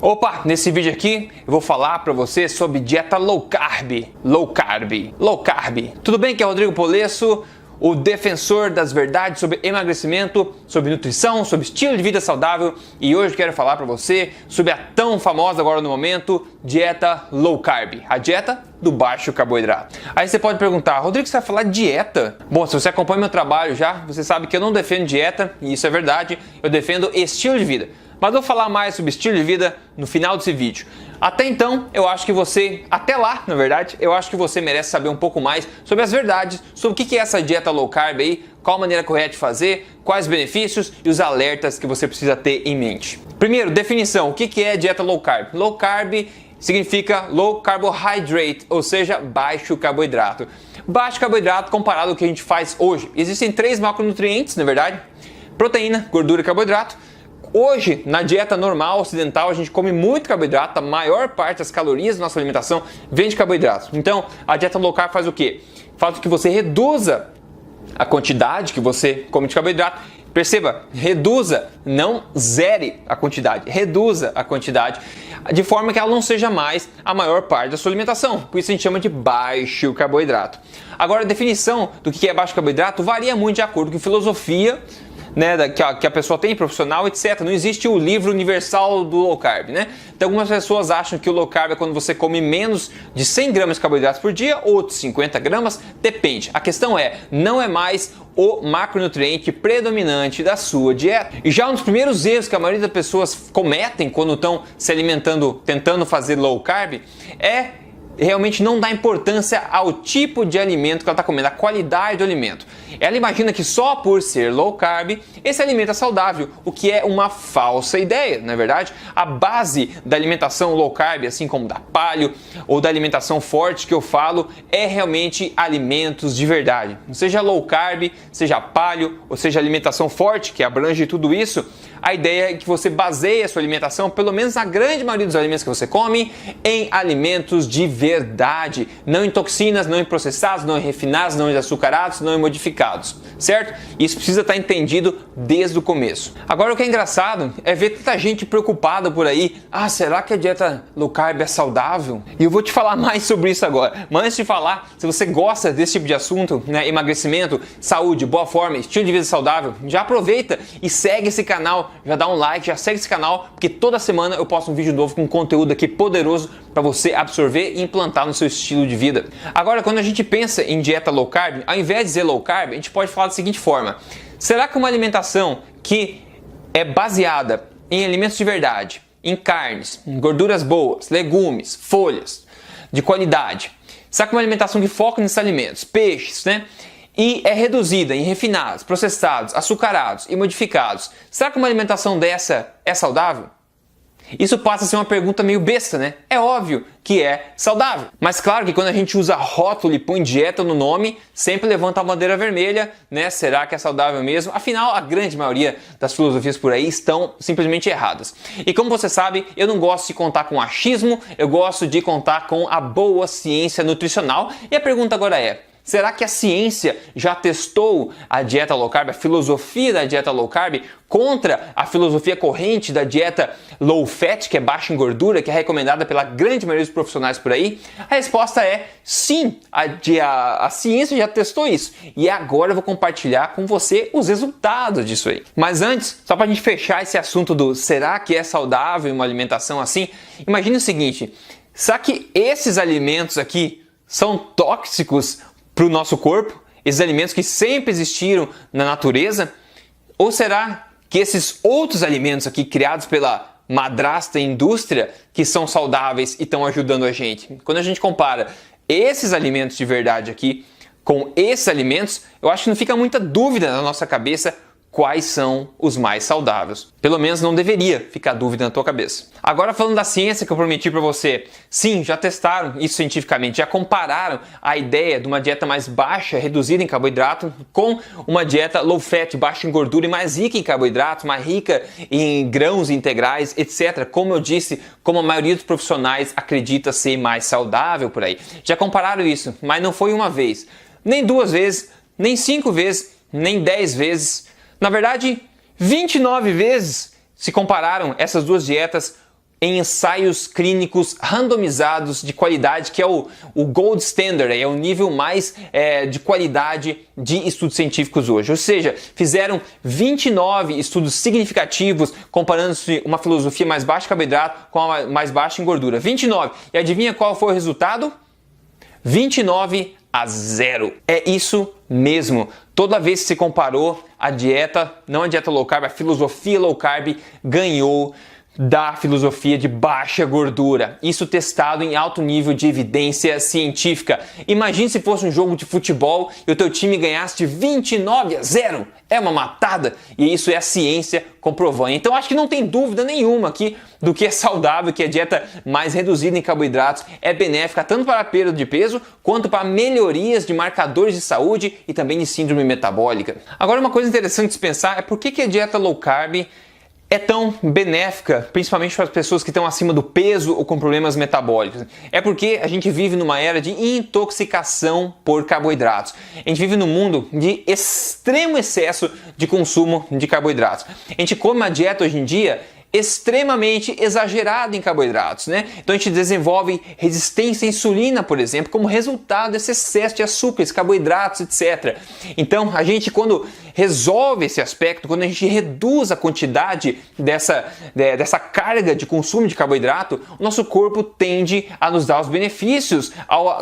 Opa, nesse vídeo aqui eu vou falar para você sobre dieta low carb. Tudo bem? Que é Rodrigo Polesso, o defensor das verdades sobre emagrecimento, sobre nutrição, sobre estilo de vida saudável, e hoje eu quero falar para você sobre a tão famosa agora no momento dieta low carb, a dieta do baixo carboidrato. Aí você pode perguntar, Rodrigo, você vai falar de dieta? Bom, se você acompanha meu trabalho já, você sabe que eu não defendo dieta, e isso é verdade, eu defendo estilo de vida. Mas eu vou falar mais sobre estilo de vida no final desse vídeo. Até então, eu acho que você, até lá, na verdade, eu acho que você merece saber um pouco mais sobre as verdades, sobre o que é essa dieta low carb aí, qual a maneira correta de fazer, quais benefícios e os alertas que você precisa ter em mente. Primeiro, definição, o que é dieta low carb? Low carb significa low carbohydrate, ou seja, baixo carboidrato. Baixo carboidrato comparado ao que a gente faz hoje. Existem 3 macronutrientes, na verdade, proteína, gordura e carboidrato. Hoje, na dieta normal ocidental, a gente come muito carboidrato, a maior parte das calorias da nossa alimentação vem de carboidrato. Então, a dieta low carb faz o quê? Faz com que você reduza a quantidade que você come de carboidrato. Perceba, reduza, não zere a quantidade, reduza a quantidade, de forma que ela não seja mais a maior parte da sua alimentação. Por isso a gente chama de baixo carboidrato. Agora, a definição do que é baixo carboidrato varia muito de acordo com a filosofia, né, que a pessoa tem, profissional, etc. Não existe o livro universal do low carb, né? Então algumas pessoas acham que o low carb é quando você come menos de 100 gramas de carboidratos por dia, outros 50 gramas, depende. A questão é, não é mais o macronutriente predominante da sua dieta. E já um dos primeiros erros que a maioria das pessoas cometem quando estão se alimentando, tentando fazer low carb, é realmente não dá importância ao tipo de alimento que ela está comendo, a qualidade do alimento. Ela imagina que só por ser low carb, esse alimento é saudável, o que é uma falsa ideia, não é verdade? A base da alimentação low carb, assim como da paleo ou da alimentação forte que eu falo, é realmente alimentos de verdade. Seja low carb, seja paleo, ou seja alimentação forte, que abrange tudo isso, a ideia é que você baseie a sua alimentação, pelo menos na grande maioria dos alimentos que você come, em alimentos de verdade, não em toxinas, não em processados, não em refinados, não em açucarados, não em modificados, certo? Isso precisa estar entendido desde o começo. Agora, o que é engraçado é ver tanta gente preocupada por aí, será que a dieta low carb é saudável? E eu vou te falar mais sobre isso agora. Mas antes de falar, se você gosta desse tipo de assunto, né, emagrecimento, saúde, boa forma, estilo de vida saudável, já aproveita e segue esse canal, já dá um like, já segue esse canal, porque toda semana eu posto um vídeo novo com conteúdo aqui poderoso para você absorver e implantar no seu estilo de vida. Agora, quando a gente pensa em dieta low carb, ao invés de dizer low carb, a gente pode falar da seguinte forma: será que uma alimentação que é baseada em alimentos de verdade, em carnes, em gorduras boas, legumes, folhas de qualidade, será que uma alimentação que foca nesses alimentos, peixes, né? E é reduzida em refinados, processados, açucarados e modificados, será que uma alimentação dessa é saudável? Isso passa a ser uma pergunta meio besta, né? É óbvio que é saudável. Mas claro que quando a gente usa rótulo e põe dieta no nome, sempre levanta a bandeira vermelha, né? Será que é saudável mesmo? Afinal, a grande maioria das filosofias por aí estão simplesmente erradas. E como você sabe, eu não gosto de contar com achismo, eu gosto de contar com a boa ciência nutricional. E a pergunta agora é: será que a ciência já testou a dieta low carb, a filosofia da dieta low carb, contra a filosofia corrente da dieta low fat, que é baixa em gordura, que é recomendada pela grande maioria dos profissionais por aí? A resposta é sim, a ciência já testou isso. E agora eu vou compartilhar com você os resultados disso aí. Mas antes, só para a gente fechar esse assunto do será que é saudável uma alimentação assim, imagine o seguinte: será que esses alimentos aqui são tóxicos para o nosso corpo, esses alimentos que sempre existiram na natureza? Ou será que esses outros alimentos aqui criados pela madrasta indústria que são saudáveis e estão ajudando a gente? Quando a gente compara esses alimentos de verdade aqui com esses alimentos, eu acho que não fica muita dúvida na nossa cabeça quais são os mais saudáveis. Pelo menos não deveria ficar dúvida na tua cabeça. Agora, falando da ciência que eu prometi para você, sim, já testaram isso cientificamente, já compararam a ideia de uma dieta mais baixa, reduzida em carboidrato, com uma dieta low fat, baixa em gordura e mais rica em carboidratos, mais rica em grãos integrais, etc. Como eu disse, como a maioria dos profissionais acredita ser mais saudável por aí. Já compararam isso, mas não foi uma vez, nem 2 vezes, nem 5 vezes, nem 10 vezes. Na verdade, 29 vezes se compararam essas duas dietas em ensaios clínicos randomizados de qualidade, que é o gold standard, é o nível mais de qualidade de estudos científicos hoje. Ou seja, fizeram 29 estudos significativos comparando-se uma filosofia mais baixa em carboidrato com a mais baixa em gordura. 29. E adivinha qual foi o resultado? 29-0. É isso mesmo. Toda vez que se comparou a dieta, não a dieta low carb, a filosofia low carb ganhou da filosofia de baixa gordura. Isso testado em alto nível de evidência científica. Imagine se fosse um jogo de futebol e o teu time ganhasse de 29-0. É uma matada e isso é a ciência comprovando. Então acho que não tem dúvida nenhuma aqui do que é saudável, que a dieta mais reduzida em carboidratos é benéfica tanto para a perda de peso quanto para melhorias de marcadores de saúde e também de síndrome metabólica. Agora uma coisa interessante de se pensar é por que a dieta low carb é tão benéfica, principalmente para as pessoas que estão acima do peso ou com problemas metabólicos. É porque a gente vive numa era de intoxicação por carboidratos. A gente vive num mundo de extremo excesso de consumo de carboidratos. A gente come uma dieta hoje em dia extremamente exagerado em carboidratos, né? Então a gente desenvolve resistência à insulina, por exemplo, como resultado desse excesso de açúcares, carboidratos, etc. Então a gente, quando resolve esse aspecto, quando a gente reduz a quantidade dessa carga de consumo de carboidrato, o nosso corpo tende a nos dar os benefícios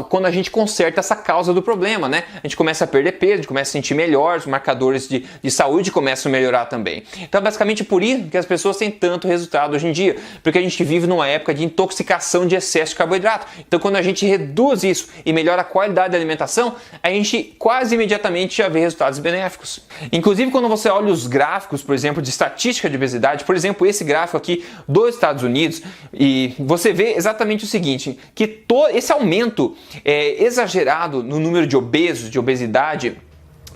quando a gente conserta essa causa do problema, né? A gente começa a perder peso, a gente começa a sentir melhor, os marcadores de saúde começam a melhorar também. Então basicamente por isso que as pessoas têm tanto resultado hoje em dia, porque a gente vive numa época de intoxicação de excesso de carboidrato. Então quando a gente reduz isso e melhora a qualidade da alimentação, a gente quase imediatamente já vê resultados benéficos. Inclusive quando você olha os gráficos, por exemplo, de estatística de obesidade, por exemplo, esse gráfico aqui dos Estados Unidos, e você vê exatamente o seguinte, que esse aumento exagerado no número de obesos, de obesidade,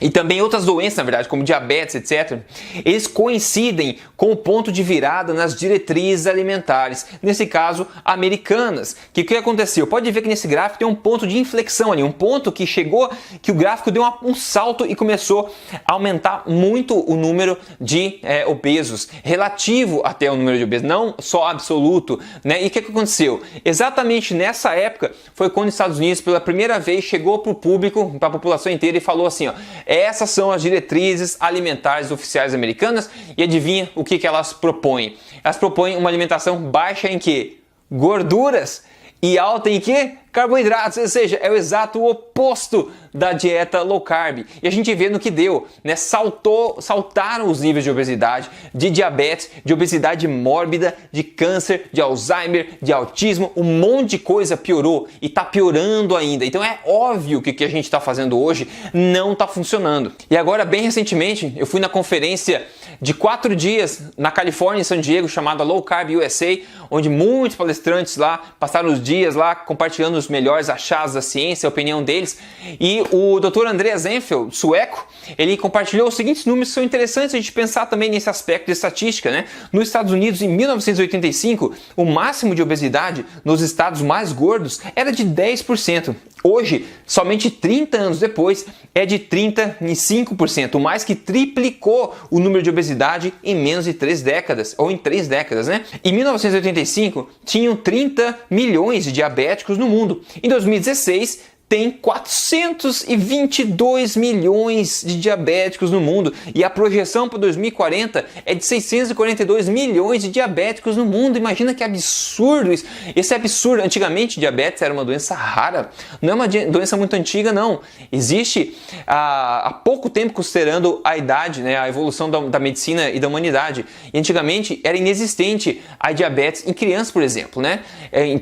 e também outras doenças, na verdade, como diabetes, etc., eles coincidem com o ponto de virada nas diretrizes alimentares, nesse caso, americanas. O que aconteceu? Pode ver que nesse gráfico tem um ponto de inflexão ali, um ponto que chegou, que o gráfico deu um salto e começou a aumentar muito o número de obesos, relativo até o número de obesos, não só absoluto, né? E o que aconteceu? Exatamente nessa época foi quando os Estados Unidos, pela primeira vez, chegou para o público, para a população inteira e falou assim, ó, essas são as diretrizes alimentares oficiais americanas e adivinha o que elas propõem? Elas propõem uma alimentação baixa em quê? Gorduras e alta em quê? Carboidratos, ou seja, é o exato oposto da dieta low carb. E a gente vê no que deu, né? Saltaram os níveis de obesidade, de diabetes, de obesidade mórbida, de câncer, de Alzheimer, de autismo, um monte de coisa piorou e está piorando ainda. Então é óbvio que o que a gente está fazendo hoje não está funcionando. E agora, bem recentemente, eu fui na conferência de 4 dias na Califórnia, em San Diego, chamada Low Carb USA, onde muitos palestrantes lá passaram os dias lá compartilhando os melhores achados da ciência, a opinião deles. E o Dr. Andreas Eenfeldt, sueco, ele compartilhou os seguintes números que são interessantes a gente pensar também nesse aspecto de estatística, né? Nos Estados Unidos, em 1985, o máximo de obesidade nos estados mais gordos era de 10%. Hoje, somente 30 anos depois, é de 35%, mais que triplicou o número de obesidade em menos de 3 décadas, ou em 3 décadas, né? Em 1985, tinham 30 milhões de diabéticos no mundo. Em 2016, tem 422 milhões de diabéticos no mundo e a projeção para 2040 é de 642 milhões de diabéticos no mundo. Imagina que absurdo isso. Esse é absurdo. Antigamente, diabetes era uma doença rara. Não é uma doença muito antiga, não. Existe há pouco tempo, considerando a idade, né, a evolução da medicina e da humanidade. E antigamente era inexistente a diabetes em crianças, por exemplo, né?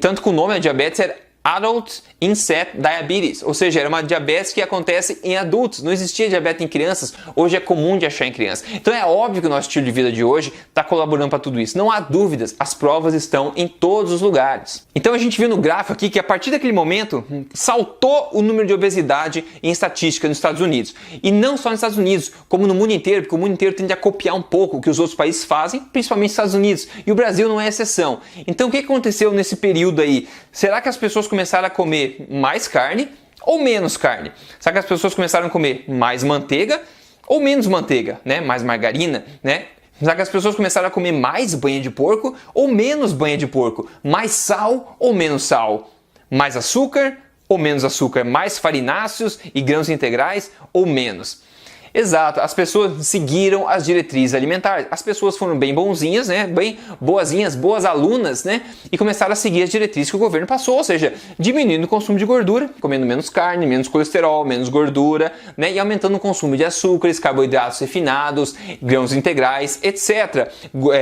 Tanto que o nome da diabetes era Adult Onset Diabetes, ou seja, era uma diabetes que acontece em adultos, não existia diabetes em crianças, hoje é comum de achar em crianças. Então é óbvio que o nosso estilo de vida de hoje está colaborando para tudo isso, não há dúvidas, as provas estão em todos os lugares. Então a gente viu no gráfico aqui que a partir daquele momento saltou o número de obesidade em estatística nos Estados Unidos, e não só nos Estados Unidos, como no mundo inteiro, porque o mundo inteiro tende a copiar um pouco o que os outros países fazem, principalmente os Estados Unidos, e o Brasil não é exceção. Então o que aconteceu nesse período aí? Será que as pessoas começaram a comer mais carne ou menos carne? Será que as pessoas começaram a comer mais manteiga ou menos manteiga, né? Mais margarina, né? Será que as pessoas começaram a comer mais banha de porco ou menos banha de porco? Mais sal ou menos sal? Mais açúcar ou menos açúcar? Mais farináceos e grãos integrais ou menos? Exato, as pessoas seguiram as diretrizes alimentares. As pessoas foram bem bonzinhas, né? Bem boazinhas, boas alunas, né? E começaram a seguir as diretrizes que o governo passou, ou seja, diminuindo o consumo de gordura, comendo menos carne, menos colesterol, menos gordura, né? E aumentando o consumo de açúcares, carboidratos refinados, grãos integrais, etc.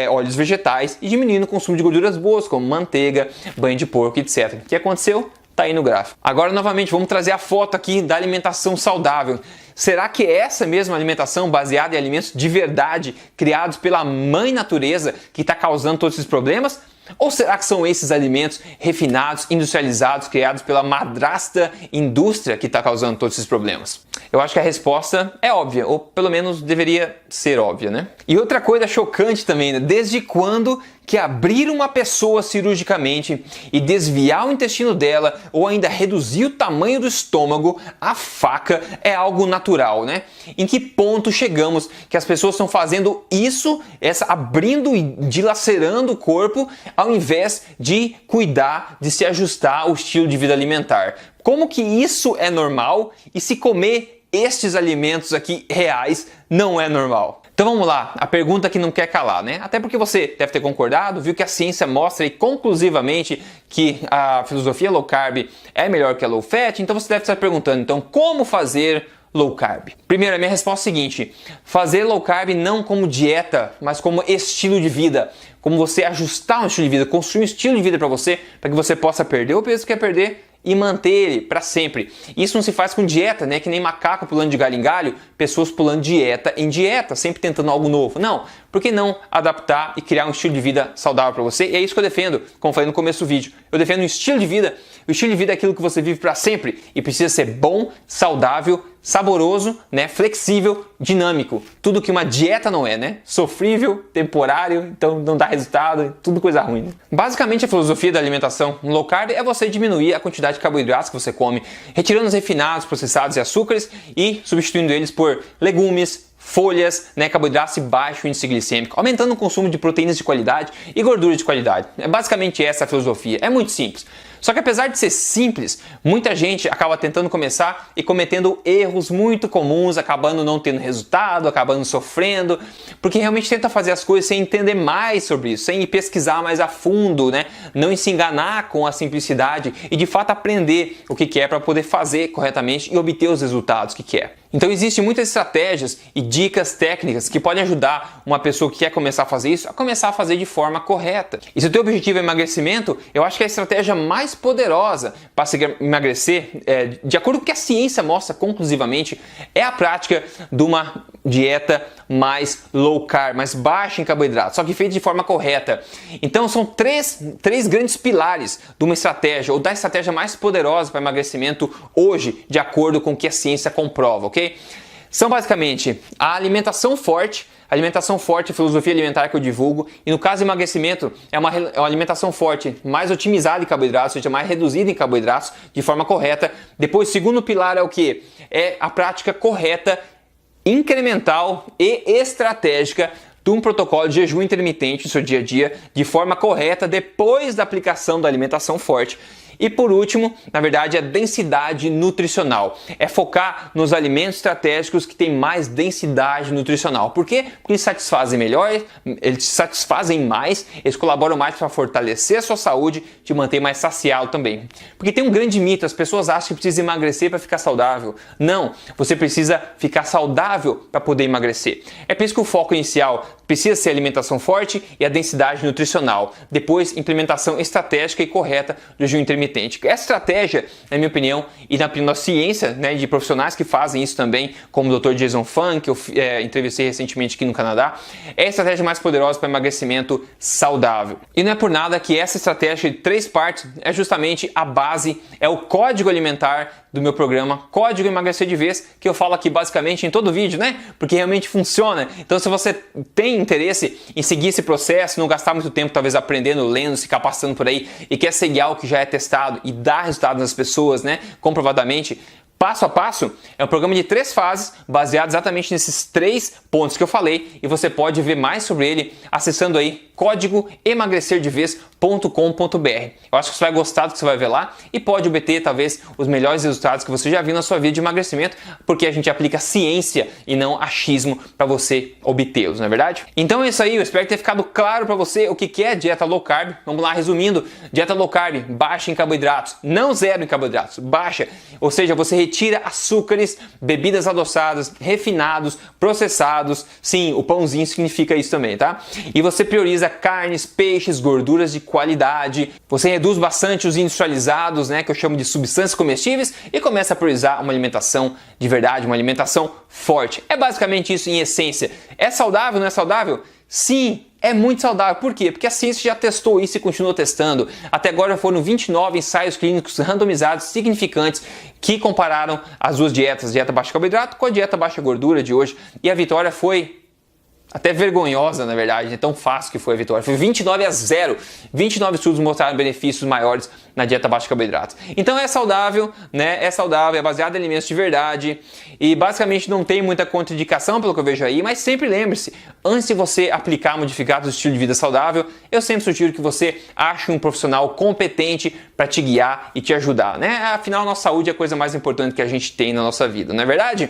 Óleos vegetais e diminuindo o consumo de gorduras boas, como manteiga, banha de porco, etc. O que aconteceu? Tá aí no gráfico. Agora, novamente, vamos trazer a foto aqui da alimentação saudável. Será que é essa mesma alimentação baseada em alimentos de verdade, criados pela mãe natureza, que está causando todos esses problemas? Ou será que são esses alimentos refinados, industrializados, criados pela madrasta indústria que está causando todos esses problemas? Eu acho que a resposta é óbvia, ou pelo menos deveria ser óbvia, né? E outra coisa chocante também, né? Desde quando que abrir uma pessoa cirurgicamente e desviar o intestino dela ou ainda reduzir o tamanho do estômago, a faca é algo natural, né? Em que ponto chegamos que as pessoas estão fazendo isso, abrindo e dilacerando o corpo, ao invés de cuidar, de se ajustar ao estilo de vida alimentar? Como que isso é normal e se comer estes alimentos aqui reais não é normal? Então vamos lá, a pergunta que não quer calar, né? Até porque você deve ter concordado, viu que a ciência mostra aí conclusivamente que a filosofia low carb é melhor que a low fat, então você deve estar perguntando, então como fazer low carb? Primeiro, a minha resposta é a seguinte: fazer low carb não como dieta, mas como estilo de vida. Como você ajustar um estilo de vida, construir um estilo de vida para que você possa perder o peso que quer perder e manter ele para sempre. Isso não se faz com dieta, né? Que nem macaco pulando de galho em galho, pessoas pulando dieta em dieta, sempre tentando algo novo. Não, por que não adaptar e criar um estilo de vida saudável para você? E é isso que eu defendo, como falei no começo do vídeo. Eu defendo um estilo de vida. O estilo de vida é aquilo que você vive para sempre e precisa ser bom, saudável, saboroso, né? Flexível, dinâmico. Tudo que uma dieta não é, né? Sofrível, temporário, então não dá resultado, tudo coisa ruim. Né? Basicamente a filosofia da alimentação low carb é você diminuir a quantidade de carboidratos que você come, retirando os refinados, processados e açúcares e substituindo eles por legumes, folhas, né, carboidratos e baixo índice glicêmico, aumentando o consumo de proteínas de qualidade e gordura de qualidade. É basicamente essa a filosofia. É muito simples. Só que apesar de ser simples, muita gente acaba tentando começar e cometendo erros muito comuns, acabando não tendo resultado, acabando sofrendo, porque realmente tenta fazer as coisas sem entender mais sobre isso, sem pesquisar mais a fundo, né? Não se enganar com a simplicidade e de fato aprender o que é para poder fazer corretamente e obter os resultados que quer. Então existem muitas estratégias e dicas técnicas que podem ajudar uma pessoa que quer começar a fazer isso a começar a fazer de forma correta. E se o teu objetivo é emagrecimento, eu acho que a estratégia mais poderosa para se emagrecer, de acordo com o que a ciência mostra conclusivamente, é a prática de uma dieta mais low carb, mais baixa em carboidratos, só que feita de forma correta. Então são três grandes pilares de uma estratégia, ou da estratégia mais poderosa para emagrecimento hoje, de acordo com o que a ciência comprova, ok? São basicamente a alimentação forte. A alimentação forte é a filosofia alimentar que eu divulgo, e no caso do emagrecimento é uma alimentação forte, mais otimizada em carboidratos, ou seja, mais reduzida em carboidratos, de forma correta. Depois, o segundo pilar é o que? É a prática correta, incremental e estratégica de um protocolo de jejum intermitente no seu dia a dia, de forma correta, depois da aplicação da alimentação forte. E por último, na verdade, a densidade nutricional. É focar nos alimentos estratégicos que têm mais densidade nutricional. Por quê? Porque eles satisfazem melhor, eles satisfazem mais, eles colaboram mais para fortalecer a sua saúde, te manter mais saciado também. Porque tem um grande mito, as pessoas acham que precisa emagrecer para ficar saudável. Não, você precisa ficar saudável para poder emagrecer. É por isso que o foco inicial precisa ser a alimentação forte e a densidade nutricional. Depois, implementação estratégica e correta do jejum intermitente. Essa estratégia, na minha opinião, e na ciência, né, de profissionais que fazem isso também, como o Dr. Jason Fung, que eu entrevistei recentemente aqui no Canadá, é a estratégia mais poderosa para emagrecimento saudável. E não é por nada que essa estratégia de 3 partes é justamente a base, é o código alimentar do meu programa Código Emagrecer de Vez, que eu falo aqui basicamente em todo vídeo, né? Porque realmente funciona. Então, se você tem interesse em seguir esse processo, não gastar muito tempo talvez aprendendo, lendo, se capacitando por aí e quer seguir algo que já é testado e dá resultado nas pessoas, né? Comprovadamente, passo a passo, é um programa de 3 fases, baseado exatamente nesses 3 pontos que eu falei, e você pode ver mais sobre ele acessando aí código emagrecerdevez.com.br. Eu acho que você vai gostar do que você vai ver lá e pode obter talvez os melhores resultados que você já viu na sua vida de emagrecimento, porque a gente aplica ciência e não achismo para você obtê-los, não é verdade? Então é isso aí, eu espero ter ficado claro para você o que é dieta low carb. Vamos lá, resumindo, dieta low carb, baixa em carboidratos, não zero em carboidratos, baixa, ou seja, você retira açúcares, bebidas adoçadas, refinados, processados, sim, o pãozinho significa isso também, tá? E você prioriza carnes, peixes, gorduras de qualidade, você reduz bastante os industrializados, né, que eu chamo de substâncias comestíveis, e começa a priorizar uma alimentação de verdade, uma alimentação forte. É basicamente isso em essência. É saudável, não é saudável? Sim, é muito saudável. Por quê? Porque a ciência já testou isso e continua testando. Até agora foram 29 ensaios clínicos randomizados significantes que compararam as duas dietas, dieta baixa carboidrato com a dieta baixa gordura de hoje. E a vitória foi até vergonhosa, na verdade, é tão fácil que foi a vitória. Foi 29-0. 29 estudos mostraram benefícios maiores na dieta baixa carboidratos. Então é saudável, né? É saudável, é baseado em alimentos de verdade e basicamente não tem muita contraindicação pelo que eu vejo aí, mas sempre lembre-se, antes de você aplicar modificados do estilo de vida saudável, eu sempre sugiro que você ache um profissional competente para te guiar e te ajudar, né? Afinal, nossa saúde é a coisa mais importante que a gente tem na nossa vida, não é verdade?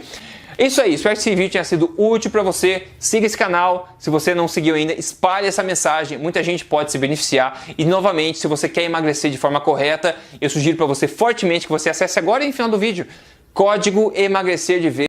É isso aí, espero que esse vídeo tenha sido útil para você. Siga esse canal, se você não seguiu ainda, espalhe essa mensagem, muita gente pode se beneficiar. E novamente, se você quer emagrecer de forma correta, eu sugiro para você fortemente que você acesse agora no final do vídeo, código emagrecerdevez.